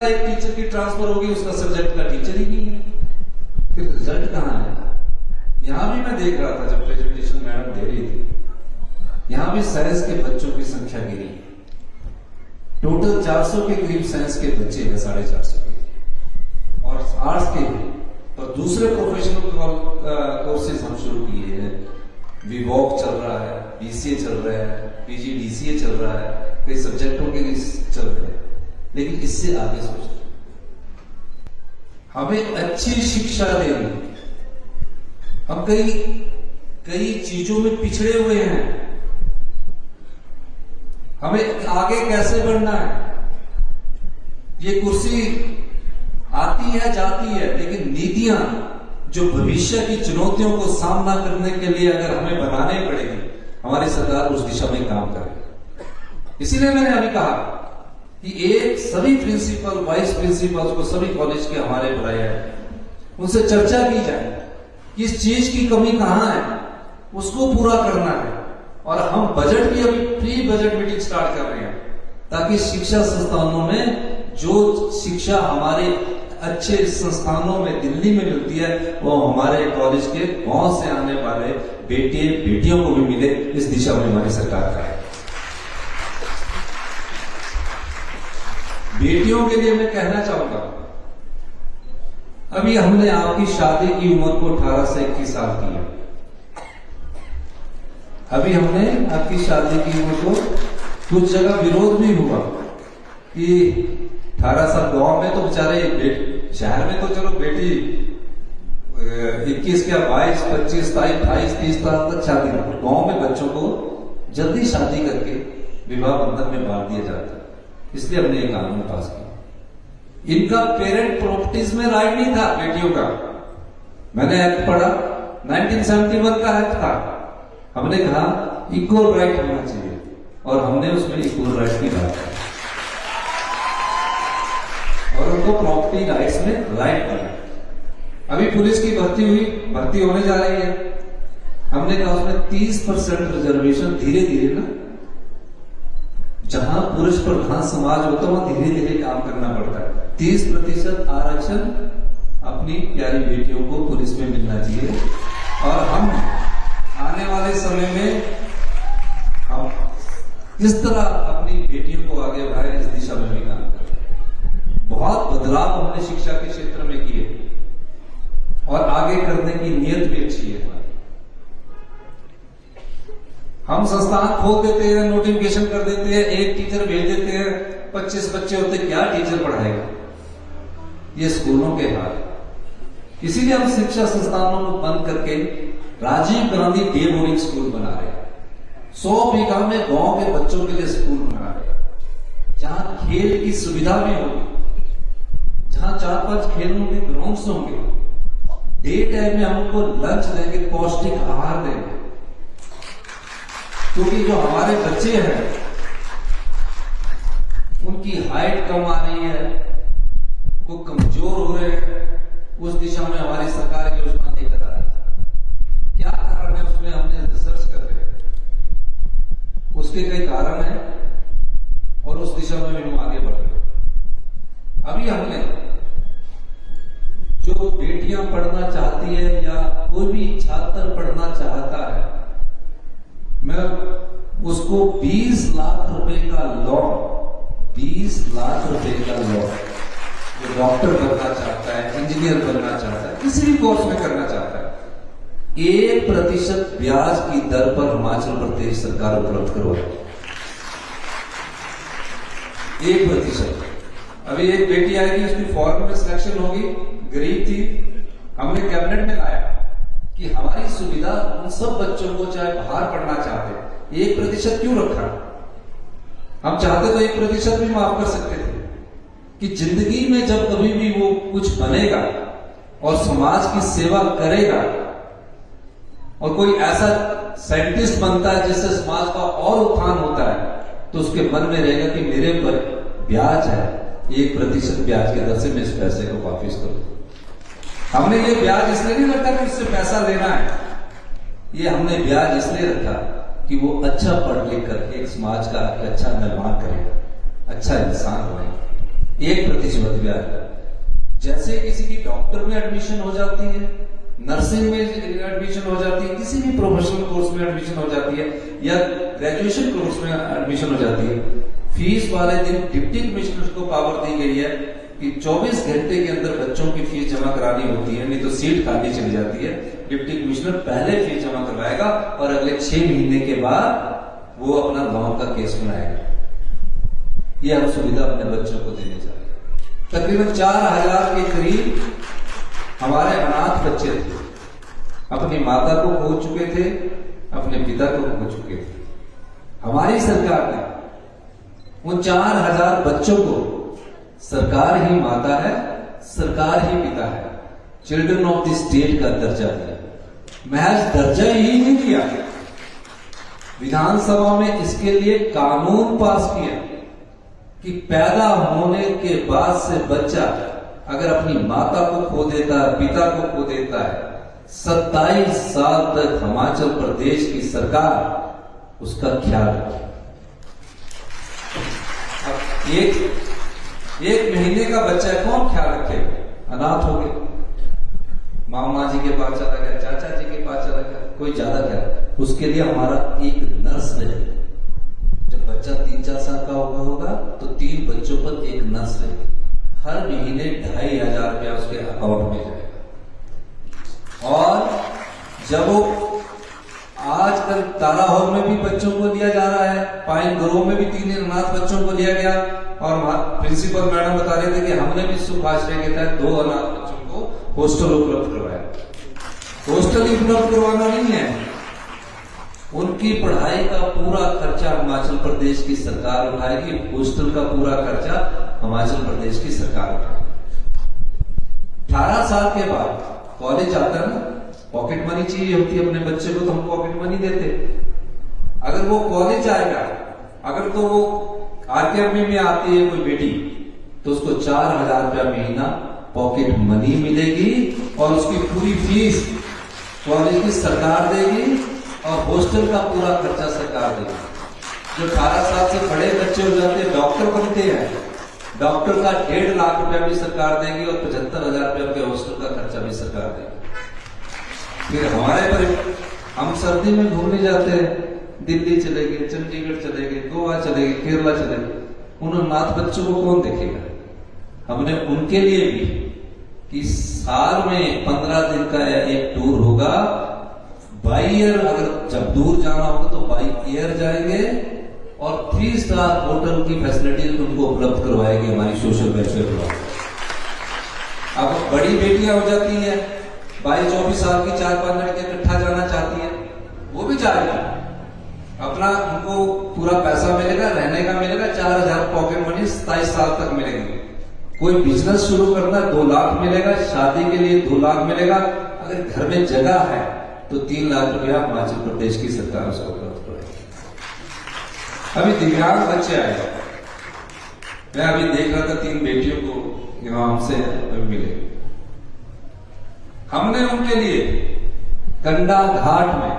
एक टीचर की ट्रांसफर होगी, उसका सब्जेक्ट का टीचर ही नहीं है, फिर रिजल्ट कहां आएगा। यहां भी मैं देख रहा था जब प्रेजेंटेशन मैडम दे रही थी, यहां भी साइंस के बच्चों की संख्या गिरी है। टोटल 400 के करीब साइंस के बच्चे हैं, 450 के, और आर्ट्स के और दूसरे प्रोफेशनल कोर्सेज हम शुरू किए हैं। वीवॉक चल रहा है, बीसीए चल रहा है, पीजीडीसीए चल रहा है, कई सब्जेक्टों के लिए चल रहे हैं, लेकिन इससे आगे सोचते हमें अच्छी शिक्षा देनी। हम कई चीजों में पिछड़े हुए हैं, हमें आगे कैसे बढ़ना है। ये कुर्सी आती है जाती है, लेकिन नीतियां जो भविष्य की चुनौतियों को सामना करने के लिए अगर हमें बनाने पड़ेगी, हमारी सरकार उस दिशा में काम करेगी। इसीलिए मैंने अभी कहा कि एक सभी प्रिंसिपल वाइस प्रिंसिपल्स को सभी कॉलेज के हमारे बुलाए हैं, उनसे चर्चा की जाए कि इस चीज की कमी कहां है, उसको पूरा करना है। और हम बजट की अभी प्री बजट मीटिंग स्टार्ट कर रहे हैं, ताकि शिक्षा संस्थानों में जो शिक्षा हमारे अच्छे संस्थानों में दिल्ली में मिलती है, वो हमारे कॉलेज के गांव से आने वाले बेटियों को भी मिले। इस दिशा में हमारी सरकार का है। बेटियों के लिए मैं कहना चाहूंगा, अभी हमने आपकी शादी की उम्र को 18 से 21 साल की है। अभी हमने आपकी शादी की उम्र को, कुछ जगह विरोध भी हुआ कि 18 साल, गांव में तो बेचारे, शहर में तो चलो बेटी 21 क्या 22, 25, 27, 28, 30 साल तक शादी, गांव में बच्चों को जल्दी शादी करके विवाह बंधन में बांध दिया जाता है। इसलिए हमने एक कानून पास किया। इनका पेरेंट प्रॉपर्टीज में राइट नहीं था बेटियों का। मैंने एक्ट पढ़ा, 1971 का एक्ट था। हमने कहा इक्वल राइट होना चाहिए, और हमने उसमें इक्वल राइट की बात की और उनको प्रॉपर्टी राइट्स में राइट बना। अभी पुलिस की भर्ती होने जा रही है। हमने कहा उसमें 30% रिजर्वेशन धीरे धीरे ना, जहां पुरुष प्रधान समाज होता है वहां धीरे धीरे काम करना पड़ता है। 30% आरक्षण अपनी प्यारी बेटियों को पुलिस में मिलना चाहिए। और हम आने वाले समय में हम किस तरह अपनी बेटियों को आगे बढ़ाए, इस दिशा में भी काम करें। बहुत बदलाव हमने शिक्षा के क्षेत्र में किए और आगे करने की नीयत भी अच्छी है। हम संस्थान खोल देते हैं, नोटिफिकेशन कर देते हैं, एक टीचर भेज देते हैं, 25 बच्चे होते, क्या टीचर पढ़ाएगा। ये स्कूलों के हाल। इसीलिए हम शिक्षा संस्थानों को बंद करके Rajiv Gandhi day boarding school बना रहे हैं। 100 बीघा में गांव के बच्चों के लिए स्कूल बना रहे हैं, जहां खेल की सुविधा भी होगी, जहां 4-5 खेलों के ग्राउंड्स होंगे। डे टाइम में हम उनको लंच देंगे, पौष्टिक आहार देंगे, क्योंकि जो हमारे बच्चे हैं उनकी हाइट कम आ रही है, वो कमजोर हो रहे हैं। उस दिशा में हमारी सरकार योजना लेकर आ रही है। क्या कारण है उसमें हमने रिसर्च कर रहे हैं, उसके कई कारण हैं और उस दिशा में भी हम आगे बढ़ रहे हैं। अभी हमने जो बेटियां पढ़ना चाहती है या कोई भी छात्र पढ़ना चाहता है, मैं उसको 20 लाख रुपए का लोन, 20 लाख रुपए का लोन, जो डॉक्टर बनना चाहता है, इंजीनियर बनना चाहता है, किसी भी कोर्स में करना चाहता है, 1% ब्याज की दर पर हिमाचल प्रदेश सरकार उपलब्ध करवाएगी। 1%। अभी एक बेटी आएगी, उसकी फॉरेन में सिलेक्शन होगी, गरीब थी, हमने कैबिनेट में लाया कि हमारी सुविधा उन सब बच्चों को, चाहे बाहर पढ़ना चाहते, 1% क्यों रखा। हम चाहते तो 1% भी माफ कर सकते थे, कि जिंदगी में जब कभी भी वो कुछ बनेगा और समाज की सेवा करेगा, और कोई ऐसा साइंटिस्ट बनता है जिससे समाज का और उत्थान होता है, तो उसके मन में रहेगा कि मेरे पर ब्याज है, 1% ब्याज की दर से मैं इस पैसे को वापिस करूं। हमने ये ब्याज इसलिए नहीं रखा कि उससे पैसा लेना है, ये हमने ब्याज इसलिए रखा कि वो अच्छा पढ़ लिख कर एक समाज का अच्छा निर्माण करेगा, अच्छा इंसान बनेगा। 1% ब्याज। जैसे किसी की डॉक्टर में एडमिशन हो जाती है, नर्सिंग में एडमिशन हो जाती है, किसी भी प्रोफेशनल कोर्स में एडमिशन हो जाती है, या ग्रेजुएशन कोर्स में एडमिशन हो जाती है, फीस वाले दिन डिप्टी कमिश्नर को पावर दी गई है कि 24 घंटे के अंदर बच्चों की फीस जमा करानी होती है, नहीं तो सीट खाली चली जाती है। डिप्टी कमिश्नर पहले फीस जमा करवाएगा और अगले 6 महीने के बाद वो अपना लोन का केस बनाएगा। ये हम सुविधा अपने बच्चों को देने जा रहे हैं। तकरीबन 4000 के करीब हमारे अनाथ बच्चे थे, अपनी माता को खो चुके थे, अपने पिता को खो चुके थे। हमारी सरकार ने उन 4000 बच्चों को, सरकार ही माता है, सरकार ही पिता है, चिल्ड्रन ऑफ द स्टेट का दर्जा दिया। महज दर्जा ही नहीं दिया, विधानसभा में इसके लिए कानून पास किया कि पैदा होने के बाद से बच्चा अगर अपनी माता को खो देता है, पिता को खो देता है, 27 साल तक हिमाचल प्रदेश की सरकार उसका ख्याल रखे। अब एक महीने का बच्चा कौन ख्याल रखेगा? अनाथ हो गए, मामा जी के पास चला गया, चाचा जी के पास चला गया, कोई ज्यादा क्या, उसके लिए हमारा एक नर्स रहेगी। जब बच्चा 3-4 साल का होगा तो 3 बच्चों पर एक नर्स रहेगी। हर महीने 2500 रुपया उसके अकाउंट में जाएगा। और जब वो आजकल तारा हॉल में भी बच्चों को लिया जा रहा है, पाइन ग्रोव में भी 3 अनाथ बच्चों को लिया गया, और प्रिंसिपल मैडम बता रहे थे कि हमने भी सुख आश्रय के तहत 2 अनाथ बच्चों को हॉस्टल उपलब्ध करवाया। हॉस्टल उपलब्ध करवाना नहीं है, उनकी पढ़ाई का पूरा खर्चा हिमाचल प्रदेश की सरकार उठाएगी। हॉस्टल का पूरा खर्चा हिमाचल प्रदेश की सरकार उठाएगी। 18 साल के बाद कॉलेज आता है ना, पॉकेट मनी चाहिए होती है अपने बच्चे को, तो हम पॉकेट मनी देते। अगर वो कॉलेज आएगा, अगर तो वो आरकेएमपी में आती है कोई बेटी, तो उसको 4000 रुपया महीना पॉकेट मनी मिलेगी, और उसकी पूरी फीस कॉलेज की सरकार देगी, और हॉस्टल का पूरा खर्चा सरकार देगी। जो 18 साल से बड़े बच्चे हो जाते हैं, डॉक्टर बनते हैं, डॉक्टर का 1.5 लाख रुपया भी सरकार देगी, और 75,000 रुपया के हॉस्टल का खर्चा भी सरकार देगी। फिर हमारे पर हम सर्दी में घूमने जाते हैं, दिल्ली चले गए, चंडीगढ़ चले गए, गोवा चले गए, केरला चले गए, उन अनाथ बच्चों को कौन देखेगा? हमने उनके लिए भी कि साल में 15 दिन का एक टूर होगा, बाई एयर, अगर जब दूर जाना होगा तो बाई एयर जाएंगे, और 3 स्टार होटल की फैसिलिटीज उनको उपलब्ध करवाएंगे हमारी सोशल वेलफेयर विभाग। अब बड़ी बेटियां हो जाती हैं, 22-24 साल की, 4-5 लड़कियां इकट्ठा जाना चाहती है, वो भी जाएगी, अपना उनको पूरा पैसा मिलेगा, रहने का मिलेगा, 4000 पॉकेट मनी 27 साल तक मिलेगी। कोई बिजनेस शुरू करना 2 लाख मिलेगा, शादी के लिए 2 लाख मिलेगा, अगर घर में जगह है तो 3 लाख रुपया हिमाचल प्रदेश की सरकार उसको उपलब्ध कराएगी। अभी दिव्यांग बच्चे आए, मैं अभी देख रहा था 3 बेटियों को यहाँ हमसे मिले, हमने उनके लिए कंडा घाट में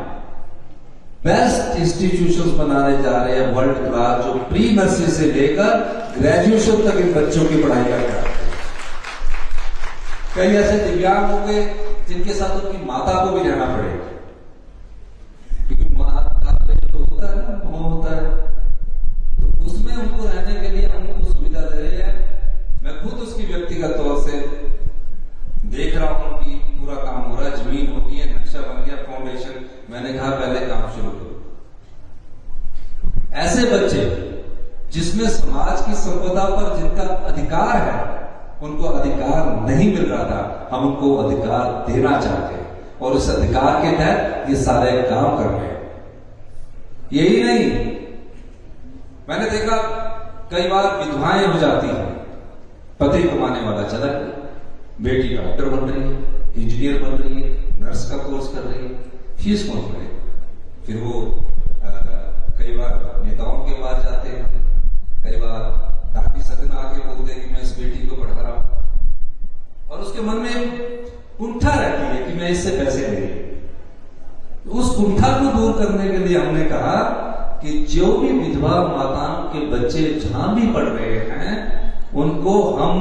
बेस्ट इंस्टीट्यूशंस बनाने जा रहे हैं, वर्ल्ड क्लास, जो प्री नर्सरी से लेकर ग्रेजुएशन तक इन बच्चों की पढ़ाई करता है। कई ऐसे दिव्यांग हो गए जिनके साथ उनकी माता को भी रहना पड़ेगा, क्योंकि माता तो होता है ना, मोह होता है, तो उसमें उनको रहने के लिए हम उनको सुविधा दे रहे हैं। मैं खुद उसकी व्यक्तिगत तौर से देख रहा हूं कि पूरा काम हो रहा है, जमीन होती है, नक्शा बन गया, फाउंडेशन, मैंने कहा पहले काम शुरू करो। ऐसे बच्चे जिसमें समाज की संपदा पर जिनका अधिकार है, उनको अधिकार नहीं मिल रहा था, हम उनको अधिकार देना चाहते हैं, और उस अधिकार के तहत ये सारे काम कर रहे हैं। यही नहीं, मैंने देखा कई बार विधवाएं हो जाती हैं, पति कमाने वाला चला गया, बेटी डॉक्टर बन रही है, इंजीनियर बन रही है, नर्स का कोर्स कर रही है, फीस कौन भरेगा? फिर वो कई बार नेताओं के पास जाते हैं, कई बार दादी सदन आके बोलते हैं कि मैं इस बेटी को पढ़ा रहा हूं, और उसके मन में कुंठा रहती है कि मैं इससे पैसे ले। उस कुंठा को दूर करने के लिए हमने कहा कि जो भी विधवा माताओं के बच्चे जहां भी पढ़ रहे हैं, उनको हम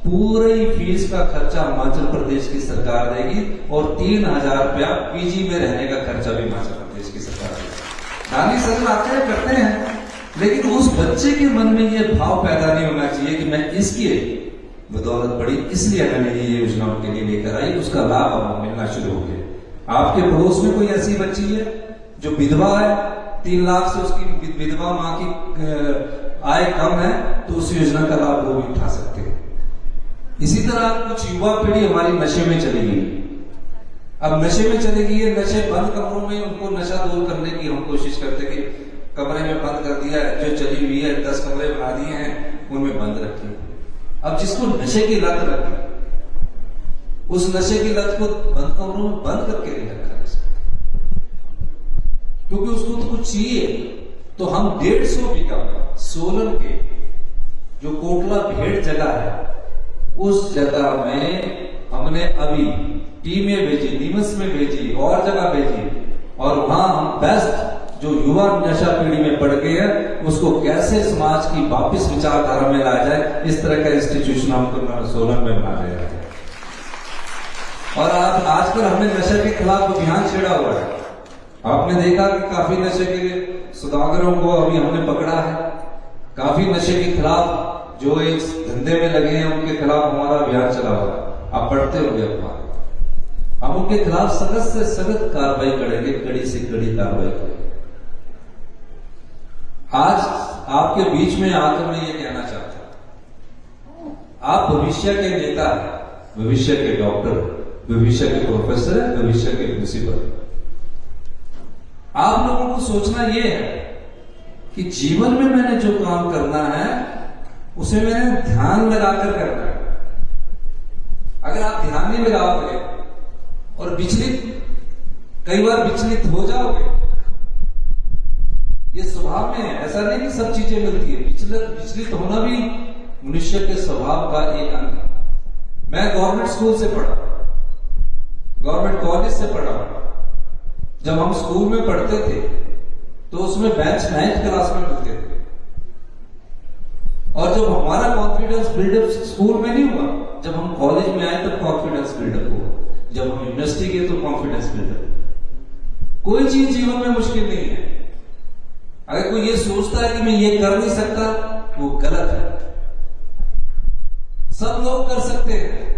पूरी फीस का खर्चा हिमाचल प्रदेश की सरकार देगी और 3,000 रुपया पीजी में रहने का खर्चा भी हिमाचल प्रदेश की सरकार देगी। दानी सर आते हैं करते हैं, लेकिन उस बच्चे के मन में ये भाव पैदा नहीं होना चाहिए कि मैं इसकी बदौलत पड़ी इसलिए मैंने ये योजना उनके लिए लेकर आई, उसका लाभ अब मिलना शुरू हो गया। आपके पड़ोस में कोई ऐसी बच्ची है जो विधवा है, 3 लाख से उसकी विधवा मां की आय कम है, तो उस योजना का लाभ वो भी उठा सकते हैं। इसी तरह कुछ युवा पीढ़ी हमारी नशे में चली गई। अब नशे में चली गई है, नशे बंद कमरों में उनको नशा दूर करने की हम कोशिश करते कि कमरे में बंद कर दिया है, जो चली हुई है 10 कमरे बना दिए हैं, उनमें बंद रखिए। अब जिसको नशे की लत लगी, उस नशे की लत को बंद कमरों में बंद करके नहीं रखा है, क्योंकि उसको तो कुछ चाहिए। तो हम 150 बीघा सोलन के जो कोटला भेड़ जगह है, उस जगह में हमने अभी टीमें भेजी, नीमच में भेजी और जगह भेजी, और वहां हम बेस्ट जो युवा नशा पीढ़ी में पड़ गए हैं उसको कैसे समाज की वापिस विचारधारा में लाया जाए, इस तरह का इंस्टीट्यूशन हमको सोलन में बना रहे हैं। और आजकल हमने नशे के खिलाफ अभियान छेड़ा हुआ है। आपने देखा कि काफी नशे के सौदागरों को अभी हमने पकड़ा है, काफी नशे के खिलाफ जो इस धंधे में लगे हैं उनके खिलाफ हमारा अभियान चला हुआ है। आप पढ़ते होंगे अखबार, हम उनके खिलाफ सख्त से सख्त कार्रवाई करेंगे, कड़ी से कड़ी कार्रवाई करेंगे। आज आपके बीच में आकर मैं ये कहना चाहता हूं, आप भविष्य के नेता हैं, भविष्य के डॉक्टर, भविष्य के प्रोफेसर है, भविष्य के प्रिंसिपल। आप लोगों को सोचना यह है कि जीवन में मैंने जो काम करना है उसे मैंने ध्यान लगाकर करना है। अगर आप ध्यान नहीं लगाओगे और कई बार विचलित हो जाओगे, ये स्वभाव में है, ऐसा नहीं कि सब चीजें मिलती है, विचलित होना भी मनुष्य के स्वभाव का एक अंग है। मैं गवर्नमेंट स्कूल से पढ़ा, गवर्नमेंट कॉलेज से पढ़ा। जब हम स्कूल में पढ़ते थे तो उसमें बेंच 9th क्लास में मिलते थे, और जब हमारा कॉन्फिडेंस बिल्डअप स्कूल में नहीं हुआ, जब हम कॉलेज में आए तब कॉन्फिडेंस बिल्डअप हुआ, जब हम यूनिवर्सिटी गए तो कॉन्फिडेंस बिल्डअप। कोई चीज जीवन में मुश्किल नहीं है। अगर कोई ये सोचता है कि मैं ये कर नहीं सकता, वो गलत है। सब लोग कर सकते हैं।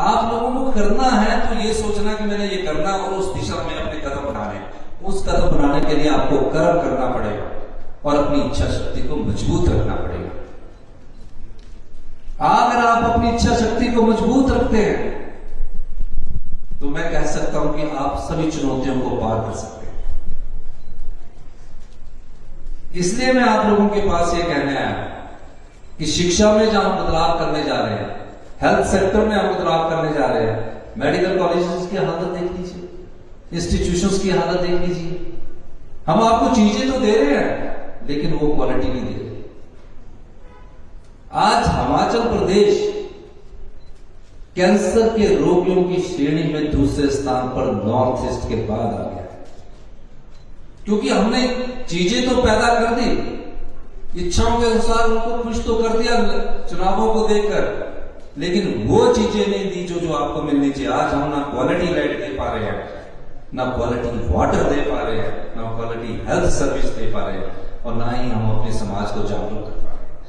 आप लोगों को करना है तो ये सोचना कि मैंने ये करना और उस दिशा में अपने कदम बढ़ाने, उस कदम बढ़ाने के लिए आपको कर्म करना पड़ेगा और अपनी इच्छा शक्ति को मजबूत रखना पड़ेगा। अगर आप अपनी इच्छा शक्ति को मजबूत रखते हैं तो मैं कह सकता हूं कि आप सभी चुनौतियों को पार कर सकते हैं। इसलिए मैं आप लोगों के पास ये कहने आया कि शिक्षा में जहां हम बदलाव करने जा रहे हैं, हेल्थ सेक्टर में हम बदलाव करने जा रहे हैं, मेडिकल कॉलेजेस की हालत देख लीजिए, इंस्टीट्यूशंस की हालत देख लीजिए। हम आपको चीजें तो दे रहे हैं लेकिन वो क्वालिटी नहीं दे रहे। आज हिमाचल प्रदेश कैंसर के रोगियों की श्रेणी में दूसरे स्थान पर नॉर्थ ईस्ट के बाद आ गया है, क्योंकि हमने चीजें तो पैदा कर दी, इच्छाओं के अनुसार उनको खुश तो कर दिया चुनावों को देखकर, लेकिन वो चीजें नहीं दी जो आपको मिलनी चाहिए। आज हम ना क्वालिटी लाइट दे पा रहे हैं, ना क्वालिटी वाटर दे पा रहे हैं, ना क्वालिटी हेल्थ सर्विस दे पा रहे हैं, और ना ही हम अपने समाज को जागरूक कर पा रहे हैं।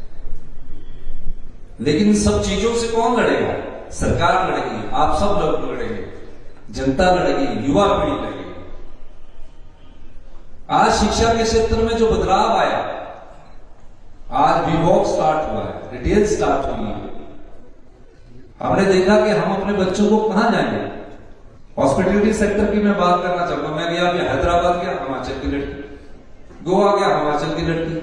लेकिन इन सब चीजों से कौन लड़ेगा? सरकार लड़ेगी, आप सब लोग लड़ेंगे, जनता लड़ेगी, युवा पीढ़ी लड़ेगी। आज शिक्षा के क्षेत्र में जो बदलाव आया, आज विवॉक स्टार्ट हुआ है, रिटेल स्टार्ट हुई है। हमने देखा कि हम अपने बच्चों को कहां जाएंगे। हॉस्पिटलिटी सेक्टर की मैं बात करना चाहूंगा। मैं गया, हैदराबाद गया, हिमाचल की लड़की, गोवा गया, हिमाचल की लड़की,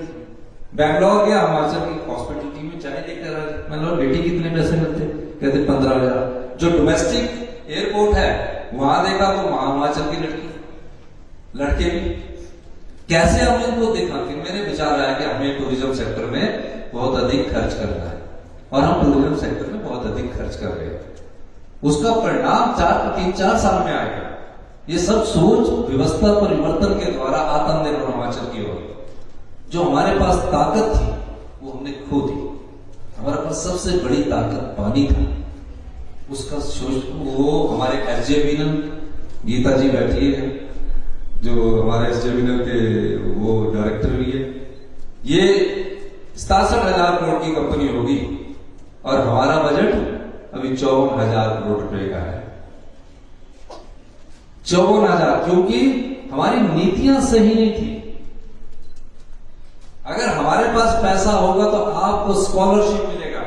बैंगलोर गया, हिमाचल की हॉस्पिटलिटी में चाय लेकर आ। मतलब बेटी कितने पैसे मिलते? कहते 15,000। जो डोमेस्टिक एयरपोर्ट है वहां देखा तो वहां हिमाचल की लड़की, लड़के भी। कैसे हमने इनको देखा? फिर मेरे विचार आया कि हमें टूरिज्म सेक्टर में बहुत अधिक खर्च करना है, और हम टूरिज्म सेक्टर में बहुत अधिक खर्च कर रहे हैं। उसका परिणाम 3-4 साल में आएगा। ये सब सोच व्यवस्था परिवर्तन के द्वारा आत्मनिर्भर हिमाचल की ओर, जो हमारे पास ताकत थी वो हमने खो दी। हमारे पास सबसे बड़ी ताकत पानी था, उसका वो हमारे एसजेवीएन गीता जी बैठी है जो हमारे एसजेवीएन के वो डायरेक्टर भी है। ये 67,000 करोड़ की कंपनी होगी और हमारा बजट अभी 54,000 करोड़ रुपए का है। 54,000, क्योंकि हमारी नीतियां सही नहीं थी। अगर हमारे पास पैसा होगा तो आपको स्कॉलरशिप मिलेगा,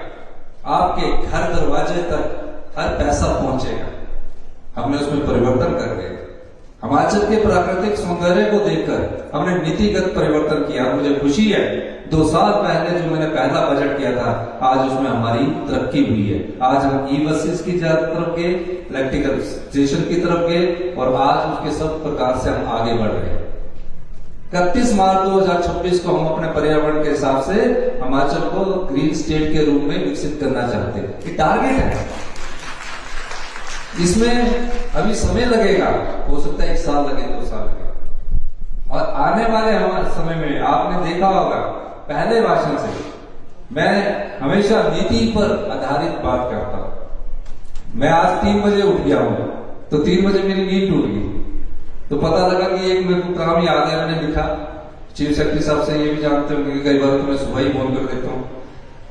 आपके घर दरवाजे तक हर पैसा पहुंचेगा। हमने उसमें परिवर्तन कर दिया। हिमाचल के प्राकृतिक सौंदर्य को देखकर हमने नीतिगत परिवर्तन किया। मुझे खुशी है 2 साल पहले जो मैंने पहला बजट किया था, आज उसमें हमारी तरक्की हुई है। आज हम ई बसेस की तरफ गए, इलेक्ट्रिकल स्टेशन की तरफ गए और आज उसके सब प्रकार से हम आगे बढ़ रहे हैं। 31 मार्च 2026 को हम अपने पर्यावरण के हिसाब से हिमाचल को ग्रीन स्टेट के रूप में विकसित करना चाहते हैं। ये टारगेट है, इसमें अभी समय लगेगा, हो सकता है 1 साल लगे, 2 साल लगे। और आने वाले हमारे समय में आपने देखा होगा, पहले भाषण से मैं हमेशा नीति पर आधारित बात करता हूं। मैं आज 3 बजे उठ गया हूं तो 3 बजे मेरी नींद टूट गई, तो पता लगा कि एक मेरे को काम याद है, मैंने लिखा। चीफ सेक्रेटरी साहब से ये भी जानते होंगे कि कई बार तो मैं सुबह ही फोन कर देता हूं,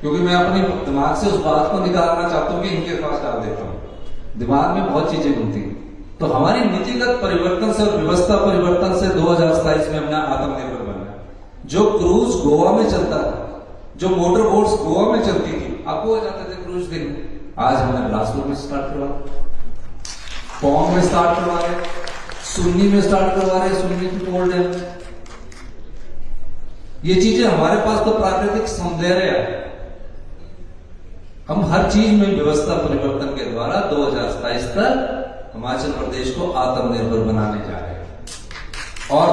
क्योंकि मैं अपने दिमाग से उस बात को निकालना चाहता हूं कि इनके पास डाल देता हूं। दिमाग में बहुत चीजें घूमती हैं। तो हमारी नीतिगत परिवर्तन से और व्यवस्था परिवर्तन से 2027 में हमने आत्मनिर्भर बनना। जो क्रूज गोवा में चलता था, जो मोटर बोट्स गोवा में चलती थी, आपको हो जाते थे क्रूज दिन, आज हमने बिलासपुर में स्टार्ट करवा, पौंग में स्टार्ट करवा रहे, सुन्नी में स्टार्ट करवा रहे, सुन्नी की पोर्ट है। ये चीजें हमारे पास तो प्राकृतिक सौंदर्य है। हम हर चीज में व्यवस्था परिवर्तन के द्वारा 2027 तक हिमाचल प्रदेश को आत्मनिर्भर बनाने जा रहे हैं और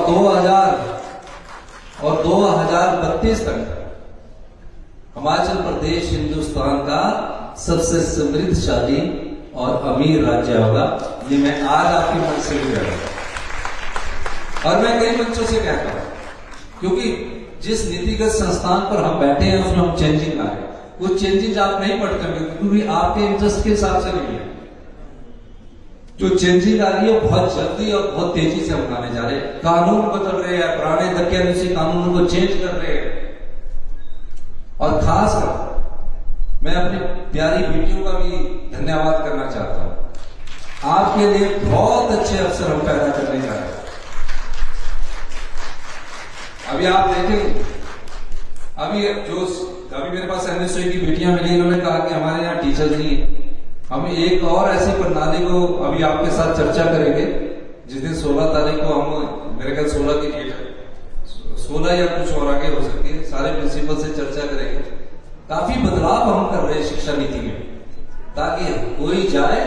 2032 तक हिमाचल प्रदेश हिंदुस्तान का सबसे समृद्धशाली और अमीर राज्य होगा। ये मैं आज आपके मन से भी कह रहा हूं और मैं कई मंचों से कहता हूं, क्योंकि जिस नीतिगत संस्थान पर हम बैठे हैं उसमें हम चेंजिंग ला रहे हैं। वो चेंजेस आप नहीं पढ़ते होंगे क्योंकि आपके इंटरेस्ट के हिसाब से नहीं है। जो चेंजिंग आ रही है बहुत जल्दी और बहुत तेजी से हम लाने जा रहे हैं। कानून बदल रहे हैं, पुराने दकियानुसी कानूनों को चेंज कर रहे हैं। और खासकर मैं अपनी प्यारी बेटियों का भी धन्यवाद करना चाहता हूं। आपके लिए बहुत अच्छे अवसर हम पैदा करने जा रहे हैं। अभी आप देखेंगे, अभी मेरे पास एनएसयू की बेटियां मिली, इन्होंने कहा कि हमारे यहाँ टीचर नहीं है। हम एक और ऐसी प्रणाली को अभी आपके साथ चर्चा करेंगे, जिस दिन 16 तारीख को हम, मेरे ख्याल 16 की डेट है, 16 या कुछ और आगे हो सकती है, सारे प्रिंसिपल से चर्चा करेंगे। काफी बदलाव हम कर रहे हैं शिक्षा नीति में, ताकि कोई जाए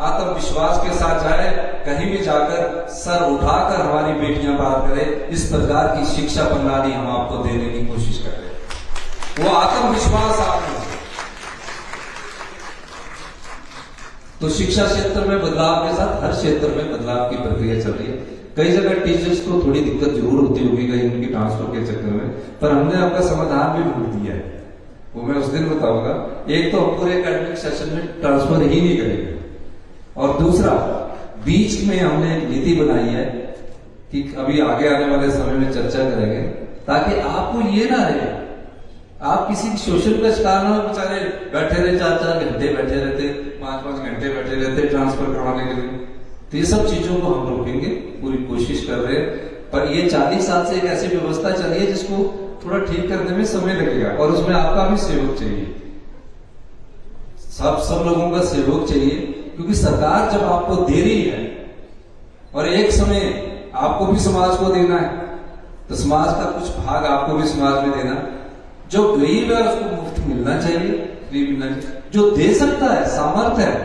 आत्मविश्वास के साथ जाए, कहीं भी जाकर सर उठाकर हमारी बेटियां बात करें। इस प्रकार की शिक्षा प्रणाली हम आपको देने की कोशिश कर रहे हैं। वो आत्मविश्वास आपको, तो शिक्षा क्षेत्र में बदलाव के साथ हर क्षेत्र में बदलाव की प्रक्रिया चल रही है। कई जगह टीचर्स को थोड़ी दिक्कत जरूर होती होगी कहीं उनकी ट्रांसफर के चक्कर में, पर हमने आपका समाधान भी ढूंढ दिया है, वो मैं उस दिन बताऊंगा। एक तो हम पूरे एकेडमिक सेशन में ट्रांसफर ही नहीं करेंगे, और दूसरा बीच में हमने एक नीति बनाई है कि अभी आगे आने वाले समय में चर्चा करेंगे, ताकि आपको ये ना रहे आप किसी सोशल का शिकार ना हो, बेचारे बैठे रहे 4-4 घंटे बैठे रहते, 5-5 घंटे बैठे रहते ट्रांसफर करवाने के लिए। तो ये सब चीजों को हम रोकेंगे, पूरी कोशिश कर रहे हैं। पर ये 40 साल से एक ऐसी व्यवस्था चली है जिसको थोड़ा ठीक करने में समय लगेगा, और उसमें आपका भी सहयोग चाहिए, सब लोगों का सहयोग चाहिए। क्योंकि सरकार जब आपको दे रही है और एक समय आपको भी समाज को देना है, तो समाज का कुछ भाग आपको भी समाज में देना। जो गरीब है उसको मुफ्त मिलना चाहिए, फ्री मिलना चाहिए। जो दे सकता है, सामर्थ्य है,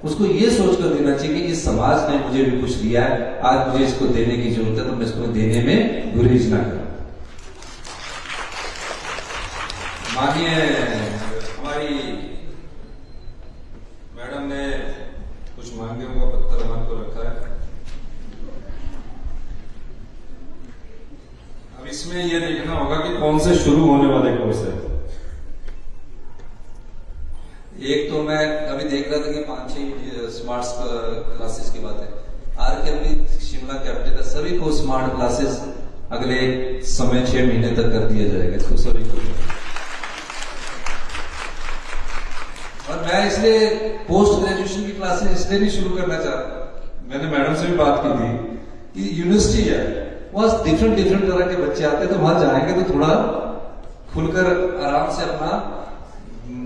उसको ये सोचकर देना चाहिए कि इस समाज ने मुझे भी कुछ दिया है, आज मुझे इसको देने की जरूरत है, तो मैं इसको देने में गुरेज ना करूं। मानिए हमारी मैडम ने कुछ मांगों का पत्थर हमारे को रखा है। अब इसमें यह देखना होगा कि कौन से शुरू होने वाले कोर्स है। एक तो मैं अभी देख रहा था कि 5-6 स्मार्ट क्लासेस की बात है। RKMB शिमला कैपिटल है, सभी को स्मार्ट क्लासेस अगले समय 6 महीने तक कर दिया जाएगा इसको सभी को। और मैं इसलिए पोस्ट ग्रेजुएशन की क्लासेस इसलिए नहीं शुरू करना चाहता, मैंने मैडम से भी बात की थी कि यूनिवर्सिटी है, वहां डिफरेंट तरह के बच्चे आते हैं, तो वहां जाएंगे तो थोड़ा खुलकर आराम से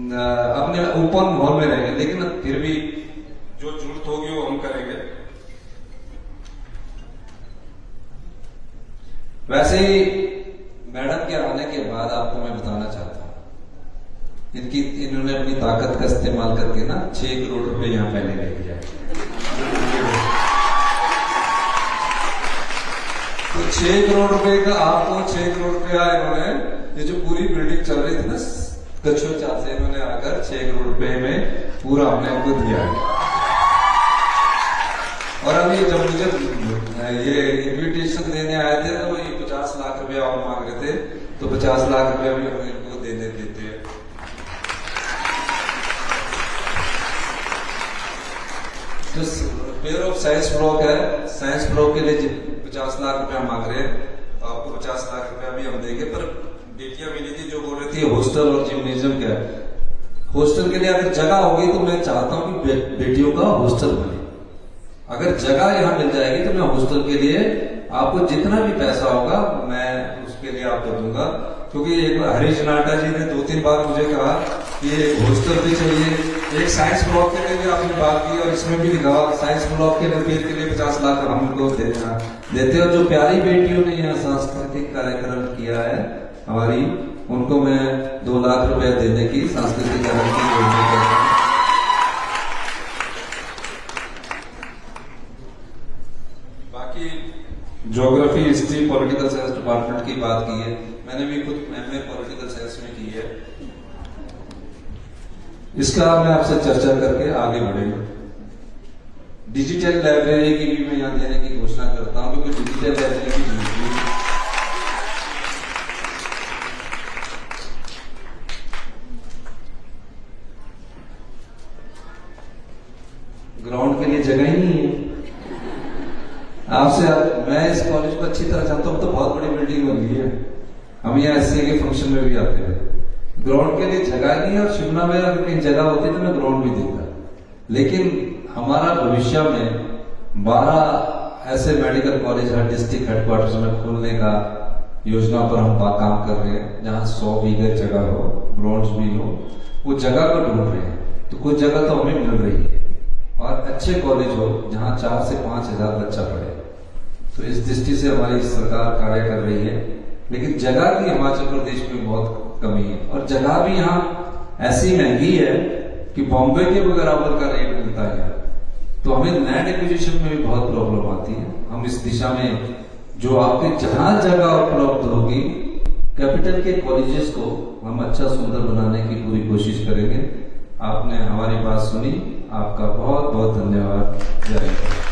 अपने ओपन माहौल में रहेंगे, लेकिन फिर भी जो जरूरत होगी वो हम करेंगे। वैसे ही मैडम के आने के बाद आपको मैं बताना चाहता हूं, इन्होंने अपनी ताकत का इस्तेमाल करके ना 6 करोड़ रुपए यहां पहले लेके जाए। तो 6 करोड़ रुपए का आपको 6 करोड़ रुपया इन्होंने, ये जो पूरी बिल्डिंग चल रही थी ना कच्छोचा से, इन्होंने आकर 6 करोड़ रुपए में पूरा हमने इनको दिया है। और अभी जब मुझे ये इन्विटेशन देने आए थे तो ये 50 लाख रुपया और मांग रहे थे, तो 50 लाख रुपया भी हम इनको देने देते हैं। जो पेयर ऑफ साइंस ब्लॉक है, साइंस ब्लॉक के लिए 50 लाख रुपया मांग रहे हैं, तो आपको 50 लाख रुपया भी हम देंगे। पर बेटियां मिली थी जो बोल रही थी हॉस्टल और जिम्नेजियम क्या है, हॉस्टल के लिए अगर जगह होगी तो मैं चाहता हूं कि बेटियों का हॉस्टल बने। अगर जगह यहां मिल जाएगी तो मैं हॉस्टल के लिए आपको जितना भी पैसा होगा मैं उसके लिए आपको दूंगा, क्योंकि एक बार हरीश नाटा जी ने 2-3 बार मुझे कहा कि हॉस्टल भी चाहिए। एक साइंस ब्लॉक के लिए भी आपने बात की और इसमें भी लिखा साइंस ब्लॉक के रिपेयर के लिए 50 लाख हम उनको देते। और जो प्यारी बेटियों ने यहाँ सांस्कृतिक कार्यक्रम किया है हमारी, उनको मैं 2 लाख रुपए देने की सांस्कृतिक कार्यक्रम की योजना करता हूँ। बाकी geography, history, political science department की बात की है, मैंने भी खुद MA पॉलिटिकल साइंस में की है। इसका मैं आपसे चर्चा करके आगे बढ़ेंगे। डिजिटल लाइब्रेरी की भी मैं यहाँ देने की घोषणा करता हूँ, क्योंकि डिजिटल लाइब्रेरी की जरूरत है। ग्राउंड के लिए जगह ही नहीं है। मैं इस कॉलेज को अच्छी तरह जानता हूं, तो बहुत बड़ी बिल्डिंग बन गई है, हम यहाँ SCA के फंक्शन में भी आते हैं, ग्राउंड के लिए जगह नहीं है। और शिमला में अगर कहीं जगह होती तो मैं ग्राउंड भी देता, लेकिन हमारा भविष्य में 12 ऐसे मेडिकल कॉलेज हर डिस्ट्रिक्ट हेडक्वार्टर्स में खोलने का योजना पर हम काम कर रहे हैं, जहां 100 बीघे जगह हो, ग्राउंड्स भी हो। वो जगह को ढूंढ रहे हैं, तो कुछ जगह तो हमें मिल रही है, और अच्छे कॉलेज हो जहां 4 से 5 हजार बच्चा पढ़े। तो इस दृष्टि से हमारी सरकार कार्य कर रही है, लेकिन जगह की हिमाचल प्रदेश में बहुत कमी है। और जगह भी यहाँ ऐसी महंगी है कि बॉम्बे के बराबर का रेट मिलता है, तो हमें लैंड एक्विजिशन में भी बहुत प्रॉब्लम आती है। हम इस दिशा में जो आपके जहां जगह उपलब्ध होगी, कैपिटल के कॉलेजेस को हम अच्छा सुंदर बनाने की पूरी कोशिश करेंगे। आपने हमारी बात सुनी, आपका बहुत बहुत धन्यवाद। जय हिंद।